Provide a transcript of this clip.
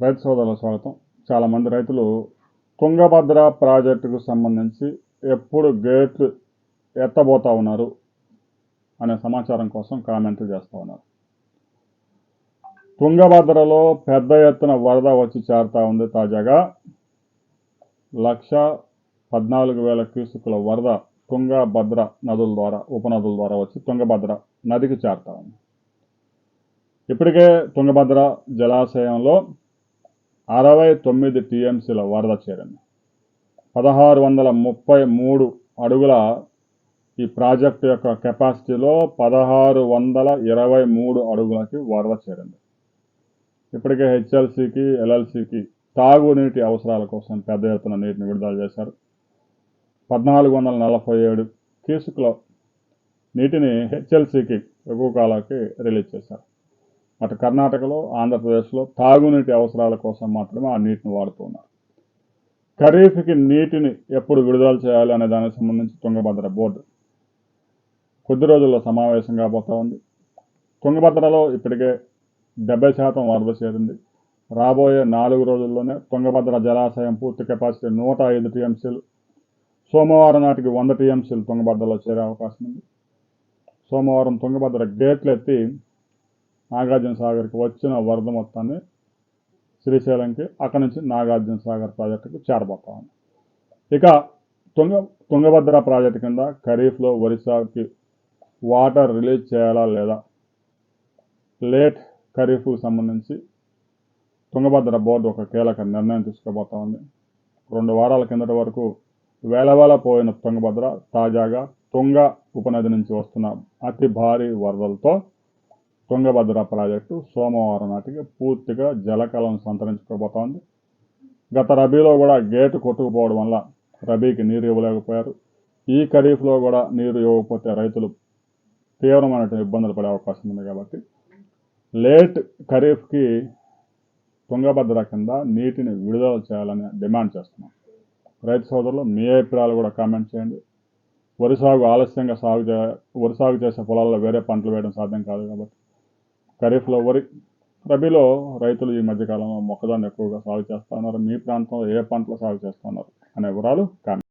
రైతు సోదరుల స్వాగతం. చాలామంది రైతులు తుంగభద్ర ప్రాజెక్టుకు సంబంధించి ఎప్పుడు గేట్లు ఎత్తబోతా ఉన్నారు అనే సమాచారం కోసం కామెంట్లు చేస్తూ ఉన్నారు. తుంగభద్రలో పెద్ద ఎత్తున వరద వచ్చి చేరుతా ఉంది. తాజాగా 1,14,000 క్యూసెక్కుల వరద తుంగభద్ర నదుల ద్వారా ఉపనదుల ద్వారా వచ్చి తుంగభద్ర నదికి చేరుతా ఉంది. ఇప్పటికే తుంగభద్ర జలాశయంలో 69 టీఎంసీల వరద చేరింది. 1633 అడుగుల ఈ ప్రాజెక్టు యొక్క కెపాసిటీలో 1623 అడుగులకి వరద చేరింది. ఇప్పటికే హెచ్ఎల్సీకి ఎల్ఎల్సీకి తాగునీటి అవసరాల కోసం పెద్ద ఎత్తున నీటిని విడుదల చేశారు. 1447 క్యూసెక్కుల నీటిని హెచ్ఎల్సీకి ఎగువ కాలానికి రిలీజ్ చేశారు. అటు కర్ణాటకలో ఆంధ్రప్రదేశ్లో తాగునీటి అవసరాల కోసం మాత్రమే ఆ నీటిని వాడుతున్నారు. ఖరీఫ్కి నీటిని ఎప్పుడు విడుదల చేయాలి అనే దానికి సంబంధించి తుంగభద్ర బోర్డు కొద్ది రోజుల్లో సమావేశం కాబోతా ఉంది. తుంగభద్రలో ఇప్పటికే 70% వరద చేరింది. రాబోయే 4 రోజుల్లోనే తుంగభద్ర జలాశయం పూర్తి కెపాసిటీ 105 టీఎంసీలు, సోమవారం నాటికి 100 టీఎంసీలు తుంగభద్రలో చేరే అవకాశం ఉంది. సోమవారం తుంగభద్ర గేట్లు ఎత్తి నాగార్జున సాగర్కి వచ్చిన వరద మొత్తాన్ని శ్రీశైలంకి, అక్కడి నుంచి నాగార్జున సాగర్ ప్రాజెక్టుకు చేరబోతా ఉంది. ఇక తుంగభద్ర ప్రాజెక్టు కింద ఖరీఫ్లో వరి సాగుకి వాటర్ రిలీజ్ చేయాలా లేదా, లేట్ ఖరీఫ్కు సంబంధించి తుంగభద్ర బోర్డు ఒక కీలక నిర్ణయం తీసుకోబోతా ఉంది. 2 వారాల కిందటి వరకు వేలవేల పోయిన తుంగభద్ర తాజాగా తుంగ ఉపనది నుంచి వస్తున్న అతి భారీ వరదలతో తుంగభద్ర ప్రాజెక్టు సోమవారం నాటికి పూర్తిగా జలకళను సంతరించుకోబోతోంది. గత రబీలో కూడా గేటు కొట్టుకుపోవడం వల్ల రబీకి నీరు ఇవ్వలేకపోయారు. ఈ ఖరీఫ్లో కూడా నీరు ఇవ్వకపోతే రైతులు తీవ్రమైన ఇబ్బందులు పడే అవకాశం ఉంది. కాబట్టి లేట్ ఖరీఫ్కి తుంగభద్ర కింద నీటిని విడుదల చేయాలని డిమాండ్ చేస్తున్నాం. రైతు సోదరులు మీ అభిప్రాయాలు కూడా కామెంట్ చేయండి. వరి సాగు ఆలస్యంగా వరి సాగు చేసే పొలాల్లో వేరే పంటలు వేయడం సాధ్యం కాదు. కాబట్టి ఖరీఫ్లో వరి, రబీలో రైతులు ఈ మధ్యకాలంలో మొక్కజొన్న ఎక్కువగా సాగు చేస్తున్నారు. మీ ప్రాంతంలో ఏ పంటలు సాగు చేస్తున్నారు అనే వివరాలు కామెంట్